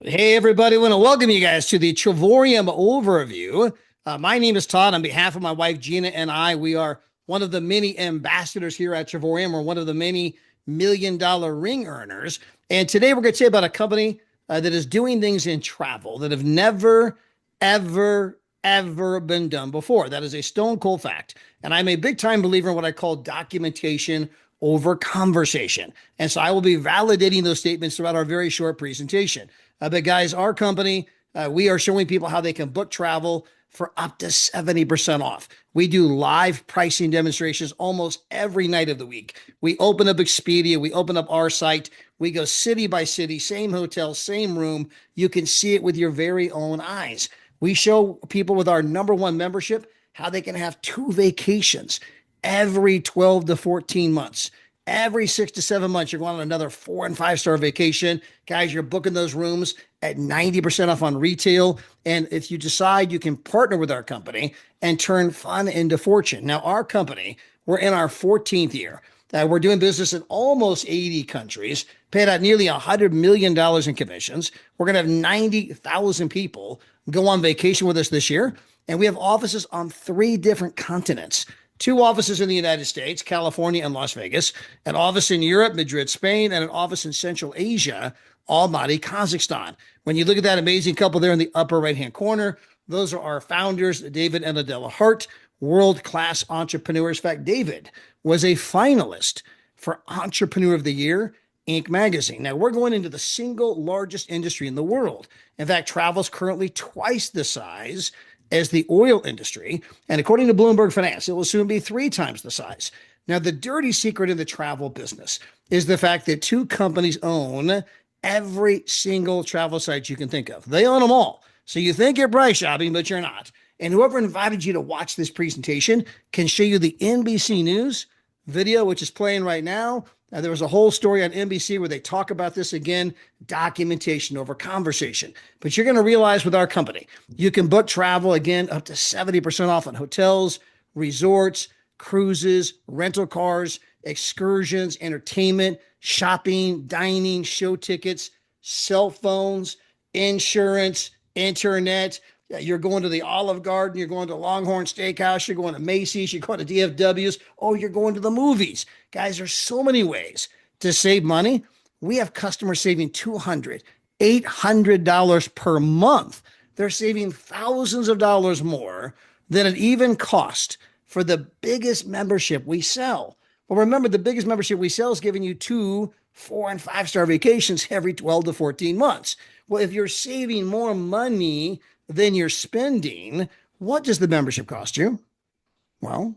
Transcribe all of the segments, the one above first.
Hey, everybody. I want to welcome you guys to the Travorium Overview. My name is Todd. On behalf of my wife, Gina, and we are one of the many ambassadors here at Travorium. We're one of the many million-dollar ring earners. And today we're going to tell you about a company that is doing things in travel that have never, ever been done before. That is a stone cold fact. And I'm a big time believer in what I call documentation over conversation. And so I will be validating those statements throughout our very short presentation. But guys, our company, we are showing people how they can book travel for up to 70% off. We do live pricing demonstrations almost every night of the week. We open up Expedia, we open up our site, we go city by city, same hotel, same room. You can see it with your very own eyes. We show people with our number one membership how they can have two vacations every 12 to 14 months. Every 6 to 7 months, you're going on another 4 and 5 star vacation. Guys, you're booking those rooms at 90% off on retail. And if you decide you can partner with our company and turn fun into fortune. Now, our company, we're in our 14th year. We're doing business in almost 80 countries, paid out nearly $100 million in commissions. We're going to have 90,000 people go on vacation with us this year. And we have offices on 3 different continents. 2 offices in the United States, California and Las Vegas, an office in Europe, Madrid, Spain, and an office in Central Asia, Almaty, Kazakhstan. When you look at that amazing couple there in the upper right-hand corner, those are our founders, David and Adela Hart, world-class entrepreneurs. In fact, David was a finalist for Entrepreneur of the Year, Inc. magazine. Now, we're going into the single largest industry in the world. In fact, travel is currently twice the size as the oil industry. And according to Bloomberg Finance, it will soon be 3 times the size. Now, the dirty secret in the travel business is the fact that 2 companies own every single travel site you can think of. They own them all. So you think you're price shopping, but you're not. And whoever invited you to watch this presentation can show you the NBC News video, which is playing right now. There was a whole story on NBC where they talk about this again, documentation over conversation. But you're going to realize with our company, you can book travel again up to 70% off on hotels, resorts, cruises, rental cars, excursions, entertainment, shopping, dining, show tickets, cell phones, insurance, internet. You're going to the Olive Garden, you're going to Longhorn Steakhouse, you're going to Macy's, you're going to DFW's, oh, you're going to the movies. Guys, there's so many ways to save money. We have customers saving $200, $800 per month. They're saving thousands of dollars more than it even cost for the biggest membership we sell. Well, remember, the biggest membership we sell is giving you 2, 4, and 5 star vacations every 12 to 14 months. Well, if you're saving more money than you're spending, what does the membership cost you? Well,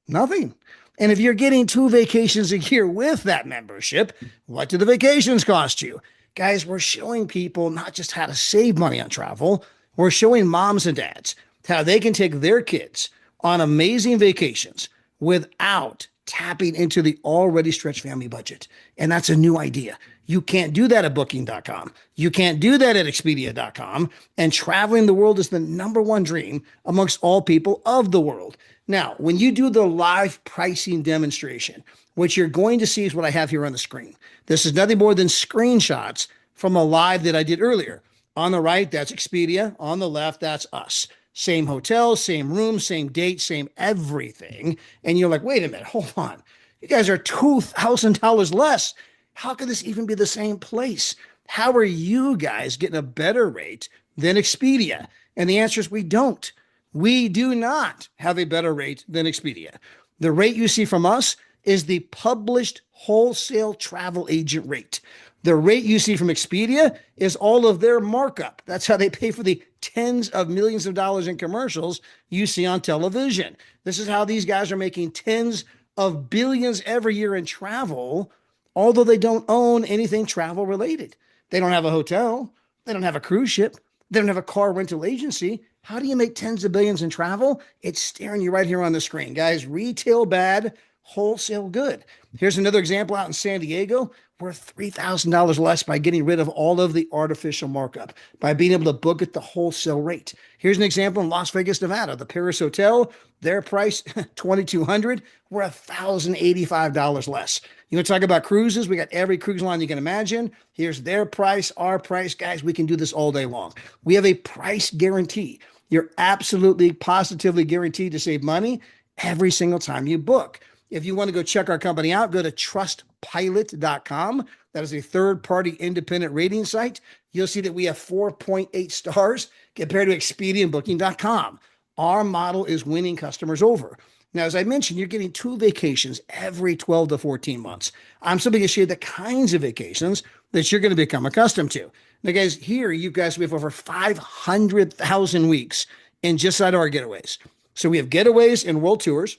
nothing. And if you're getting 2 vacations a year with that membership, what do the vacations cost you? Guys, we're showing people not just how to save money on travel, we're showing moms and dads how they can take their kids on amazing vacations without tapping into the already stretched family budget. And that's a new idea. You can't do that at booking.com. You can't do that at expedia.com. And traveling the world is the number one dream amongst all people of the world. Now, when you do the live pricing demonstration, what you're going to see is what I have here on the screen. This is nothing more than screenshots from a live that I did earlier. On the right, that's Expedia. On the left, that's us. Same hotel, same room, same date, same everything. And you're like, wait a minute, hold on. You guys are $2,000 less. How could this even be the same place? How are you guys getting a better rate than Expedia? And the answer is we don't. We do not have a better rate than Expedia. The rate you see from us is the published wholesale travel agent rate. The rate you see from Expedia is all of their markup. That's how they pay for the tens of millions of dollars in commercials you see on television. This is how these guys are making tens of billions every year in travel, although they don't own anything travel related. They don't have a hotel. They don't have a cruise ship. They don't have a car rental agency. How do you make tens of billions in travel? It's staring you right here on the screen. Guys, retail bad, wholesale good. Here's another example out in San Diego. We're $3,000 less by getting rid of all of the artificial markup, by being able to book at the wholesale rate. Here's an example in Las Vegas, Nevada. The Paris Hotel, their price, $2,200. We're $1,085 less. You want to talk about cruises? We got every cruise line you can imagine. Here's their price, our price. Guys, we can do this all day long. We have a price guarantee. You're absolutely, positively guaranteed to save money every single time you book. If you want to go check our company out, go to trustpilot.com. That is a third-party independent rating site. You'll see that we have 4.8 stars compared to Expedia and Booking.com. Our model is winning customers over. Now, as I mentioned, you're getting 2 vacations every 12 to 14 months. I'm simply going to show you the kinds of vacations that you're going to become accustomed to. Now, guys, here you guys, we have over 500,000 weeks in just out of our getaways. So we have getaways and world tours,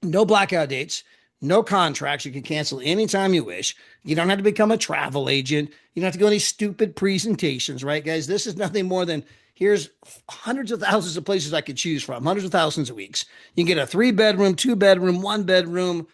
no blackout dates, no contracts. You can cancel anytime you wish. You don't have to become a travel agent. You don't have to go any stupid presentations, right, guys? This is nothing more than here's hundreds of thousands of places I could choose from, hundreds of thousands of weeks. You can get a 3-bedroom, 2-bedroom, 1-bedroom,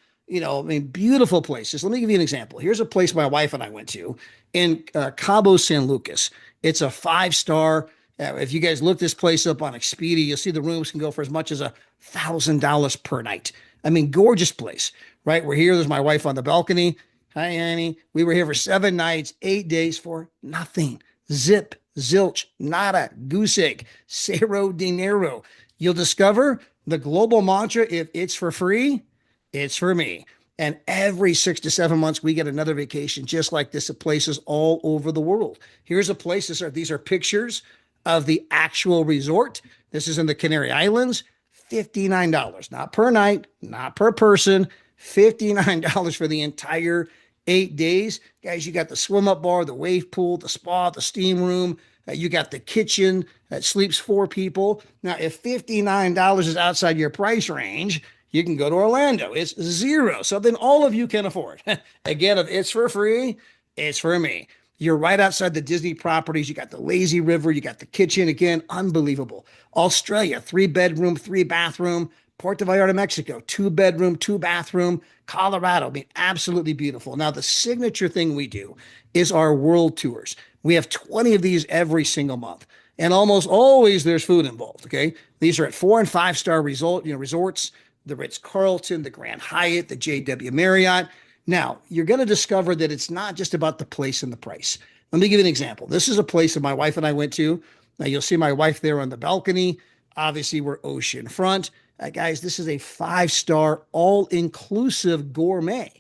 beautiful places. Let me give you an example. Here's a place my wife and I went to in Cabo San Lucas. It's a 5-star. If you guys look this place up on Expedia, you'll see the rooms can go for as much as $1,000 per night. I mean, gorgeous place, right? We're here. There's my wife on the balcony. Hi, Annie. We were here for 7 nights, 8 days for nothing. Zip, zilch, nada, goose egg, cero dinero. You'll discover the global mantra: if it's for free, it's for me. And every 6 to 7 months, we get another vacation just like this at places all over the world. Here's a place. These are pictures of the actual resort. This is in the Canary Islands. $59, not per night, not per person, $59 for the entire 8 days. Guys, you got the swim up bar, the wave pool, the spa, the steam room. You got the kitchen that sleeps 4 people. Now, if $59 is outside your price range, you can go to Orlando. It's $0, something all of you can afford. Again, if it's for free, it's for me. You're right outside the Disney properties. You got the lazy river. You got the kitchen. Again, unbelievable. Australia, 3-bedroom, 3-bathroom. Puerto Vallarta, Mexico, 2-bedroom, 2-bathroom. Colorado, I mean, absolutely beautiful. Now, the signature thing we do is our world tours. We have 20 of these every single month. And almost always there's food involved, okay? These are at 4- and 5-star resorts, the Ritz-Carlton, the Grand Hyatt, the JW Marriott. Now, you're going to discover that it's not just about the place and the price. Let me give you an example. This is a place that my wife and I went to. Now, you'll see my wife there on the balcony. Obviously, we're ocean front. Guys, this is a 5-star, all-inclusive gourmet.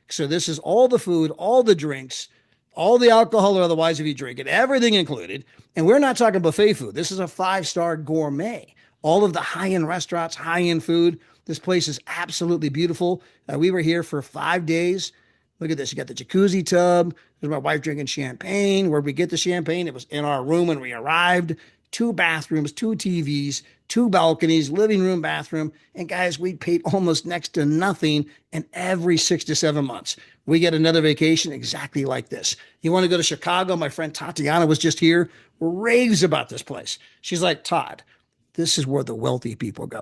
So this is all the food, all the drinks, all the alcohol or otherwise if you drink it, everything included. And we're not talking buffet food. This is a 5-star gourmet. All of the high-end restaurants, high-end food. This place is absolutely beautiful. We were here for 5 days. Look at this. You got the jacuzzi tub. There's my wife drinking champagne. Where'd we get the champagne? It was in our room when we arrived. 2 bathrooms, 2 TVs, 2 balconies, living room, bathroom. And guys, we paid almost next to nothing. And every 6 to 7 months, we get another vacation exactly like this. You want to go to Chicago? My friend Tatiana was just here. Raves about this place. She's like, Todd, this is where the wealthy people go.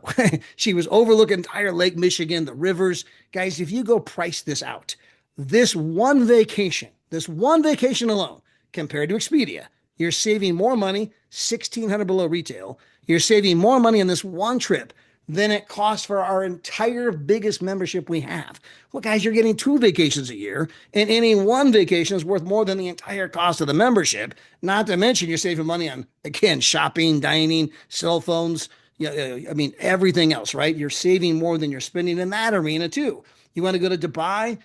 She was overlooking entire Lake Michigan, the rivers. Guys, if you go price this out, this one vacation alone, compared to Expedia, you're saving more money, $1,600 below retail. You're saving more money on this one trip than it costs for our entire biggest membership we have. Well, guys, you're getting 2 vacations a year, and any one vacation is worth more than the entire cost of the membership. Not to mention you're saving money on, again, shopping, dining, cell phones, everything else, right? You're saving more than you're spending in that arena too. You want to go to Dubai,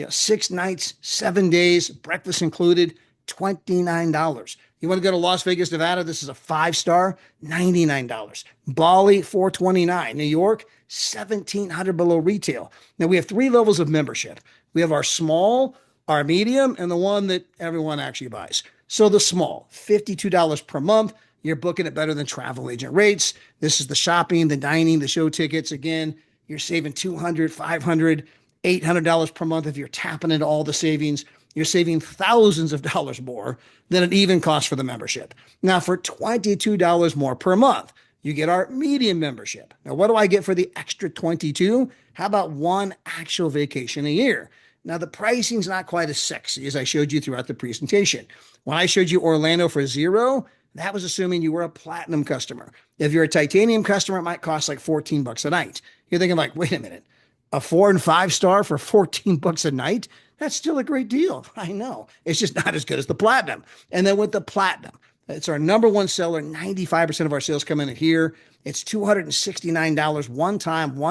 6 nights, 7 days, breakfast included, $29. You want to go to Las Vegas, Nevada? This is a 5-star, $99. Bali, $429. New York, $1,700 below retail. Now, we have 3 levels of membership. We have our small, our medium, and the one that everyone actually buys. So the small, $52 per month. You're booking it better than travel agent rates. This is the shopping, the dining, the show tickets. Again, you're saving $200, $500, $800 per month if you're tapping into all the savings. You're saving thousands of dollars more than it even costs for the membership. Now, for $22 more per month, you get our medium membership. Now, what do I get for the extra $22? How about 1 actual vacation a year? Now, the pricing's not quite as sexy as I showed you throughout the presentation. When I showed you Orlando for $0, that was assuming you were a platinum customer. If you're a titanium customer, it might cost like $14 a night. You're thinking like, wait a minute, A 4 and 5 star for 14 bucks a night. That's still a great deal. I know. It's just not as good as the platinum. And then with the platinum, it's our number one seller. 95% of our sales come in here. It's $269 one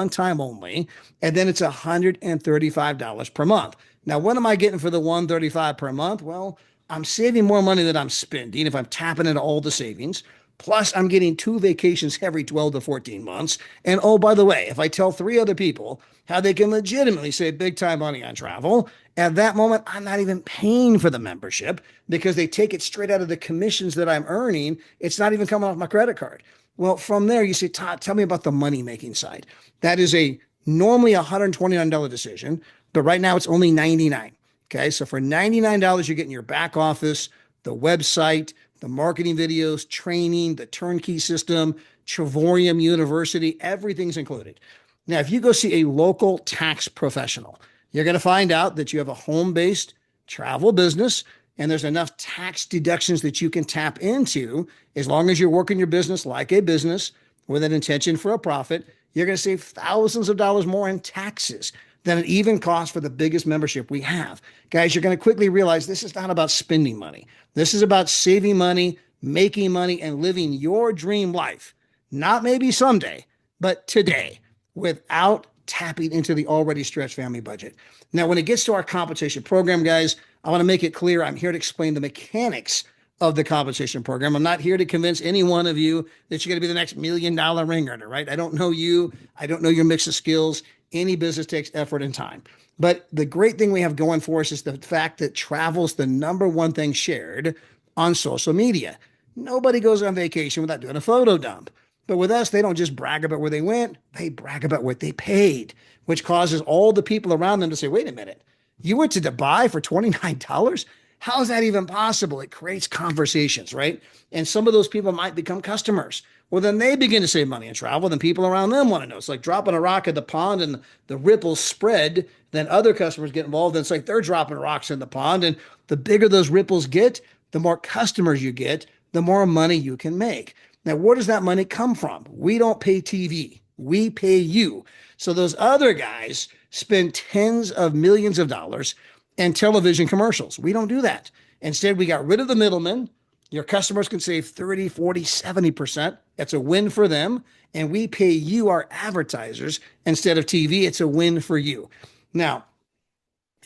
time only. And then it's $135 per month. Now, what am I getting for the $135 per month? Well, I'm saving more money than I'm spending if I'm tapping into all the savings. Plus, I'm getting 2 vacations every 12 to 14 months. And oh, by the way, if I tell 3 other people how they can legitimately save big time money on travel, at that moment, I'm not even paying for the membership because they take it straight out of the commissions that I'm earning. It's not even coming off my credit card. Well, from there, you say, Todd, tell me about the money making side. That is a normally $129 decision, but right now it's only $99. Okay. So for $99, you're getting your back office, the website, the marketing videos, training, the turnkey system, Travorium University, everything's included. Now, if you go see a local tax professional, you're going to find out that you have a home-based travel business and there's enough tax deductions that you can tap into as long as you're working your business like a business with an intention for a profit. You're going to save thousands of dollars more in taxes than it even costs for the biggest membership we have. Guys, you're going to quickly realize this is not about spending money. This is about saving money, making money, and living your dream life. Not maybe someday, but today, without tapping into the already stretched family budget. Now, when it gets to our compensation program, guys, I want to make it clear I'm here to explain the mechanics of the compensation program. I'm not here to convince any one of you that you're going to be the next $1 million ring earner, right? I don't know you. I don't know your mix of skills. Any business takes effort and time. But the great thing we have going for us is the fact that travel's the number one thing shared on social media. Nobody goes on vacation without doing a photo dump. But with us, they don't just brag about where they went, they brag about what they paid, which causes all the people around them to say, wait a minute, you went to Dubai for $29? How is that even possible? It creates conversations, right? And some of those people might become customers. Well, then they begin to save money and travel. Then people around them want to know. It's like dropping a rock at the pond and the ripples spread. Then other customers get involved. And it's like they're dropping rocks in the pond. And the bigger those ripples get, the more customers you get, the more money you can make. Now, where does that money come from? We don't pay TV. We pay you. So those other guys spend tens of millions of dollars in television commercials. We don't do that. Instead, we got rid of the middlemen. Your customers can save 30, 40, 70%. That's a win for them. And we pay you, our advertisers, instead of TV. It's a win for you. Now,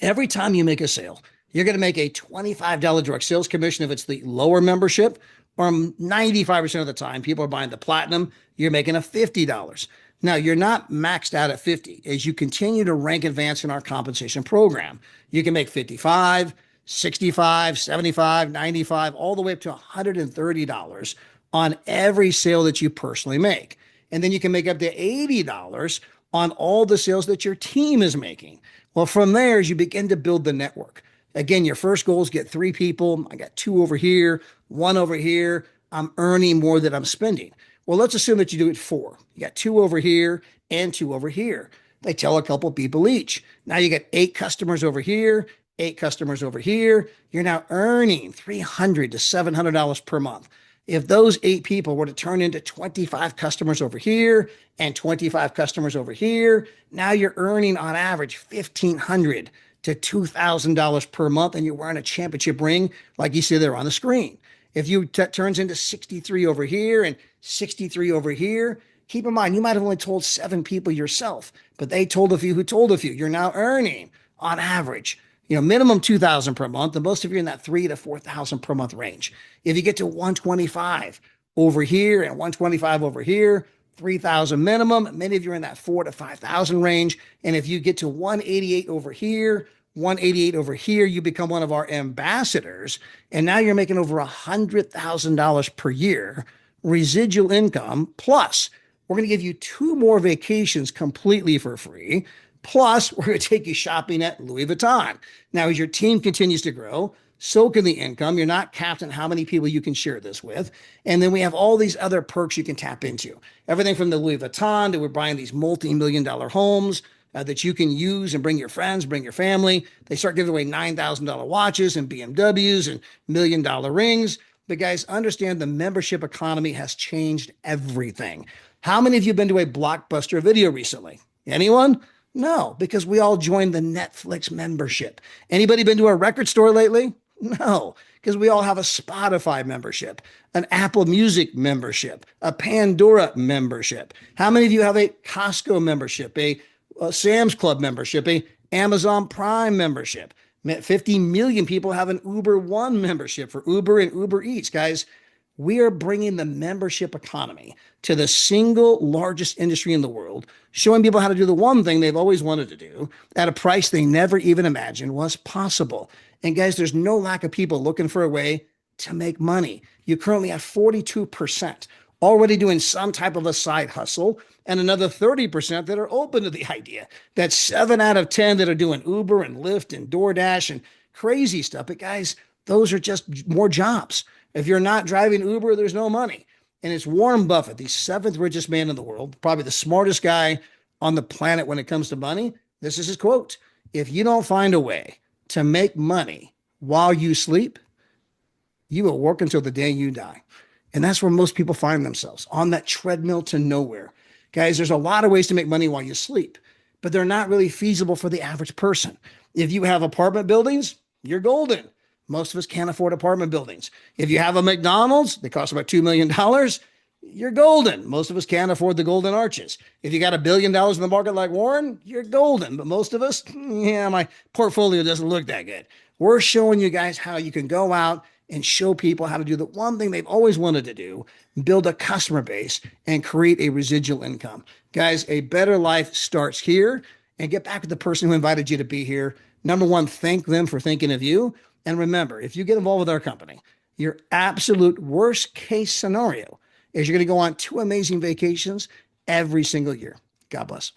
every time you make a sale, you're going to make a $25 direct sales commission if it's the lower membership, or 95% of the time, people are buying the platinum, you're making a $50. Now, you're not maxed out at 50. As you continue to rank advance in our compensation program, you can make 55, 65, 75, 95, all the way up to $130 on every sale that you personally make. And then you can make up to $80 on all the sales that your team is making. Well, from there, as you begin to build the network, again, your first goal is get 3 people. I got 2 over here, 1 over here. I'm earning more than I'm spending. Well, let's assume that you do it 4. You got 2 over here and 2 over here. They tell a couple people each. Now you got 8 customers over here, 8 customers over here. You're now earning $300 to $700 per month. If those 8 people were to turn into 25 customers over here and 25 customers over here, now you're earning on average $1,500 to $2,000 per month, and you're wearing a championship ring like you see there on the screen. If you turns into 63 over here and 63 over here, keep in mind, you might have only told 7 people yourself, but they told a few who told a few. You're now earning on average, minimum $2,000 per month, and most of you are in that $3,000 to $4,000 per month range. If you get to 125 over here and 125 over here, 3,000 minimum. Many of you are in that 4,000 to 5,000 range. And if you get to 188 over here, 188 over here, you become one of our ambassadors. And now you're making over $100,000 per year residual income. Plus, we're going to give you 2 more vacations completely for free. Plus, we're going to take you shopping at Louis Vuitton. Now, as your team continues to grow, so can the income. You're not capped on how many people you can share this with. And then we have all these other perks you can tap into. Everything from the Louis Vuitton to we're buying these multi-million-dollar homes that you can use and bring your friends, bring your family. They start giving away $9,000 watches and BMWs and $1,000,000 rings. But guys, understand the membership economy has changed everything. How many of you have been to a Blockbuster video recently? Anyone? No, because we all joined the Netflix membership. Anybody been to a record store lately? No, because we all have a Spotify membership, an Apple Music membership, a Pandora membership. How many of you have a Costco membership, a Sam's Club membership, a Amazon Prime membership? 50 million people have an Uber One membership for Uber and Uber Eats. Guys, we are bringing the membership economy to the single largest industry in the world, showing people how to do the one thing they've always wanted to do at a price they never even imagined was possible. And guys, there's no lack of people looking for a way to make money. You currently have 42% already doing some type of a side hustle, and another 30% that are open to the idea. That's 7 out of 10 that are doing Uber and Lyft and DoorDash and crazy stuff. But guys, those are just more jobs. If you're not driving Uber, there's no money. And it's Warren Buffett, the seventh richest man in the world, probably the smartest guy on the planet when it comes to money. This is his quote. If you don't find a way to make money while you sleep, you will work until the day you die. And that's where most people find themselves, on that treadmill to nowhere. Guys, there's a lot of ways to make money while you sleep, but they're not really feasible for the average person. If you have apartment buildings, you're golden. Most of us can't afford apartment buildings. If you have a McDonald's, they cost about $2 million, you're golden. Most of us can't afford the golden arches. If you got $1 billion in the market like Warren, you're golden. But most of us, yeah, my portfolio doesn't look that good. We're showing you guys how you can go out and show people how to do the one thing they've always wanted to do, build a customer base and create a residual income. Guys, a better life starts here. And get back with the person who invited you to be here. Number one, thank them for thinking of you. And remember, if you get involved with our company, your absolute worst case scenario is you're going to go on 2 amazing vacations every single year. God bless.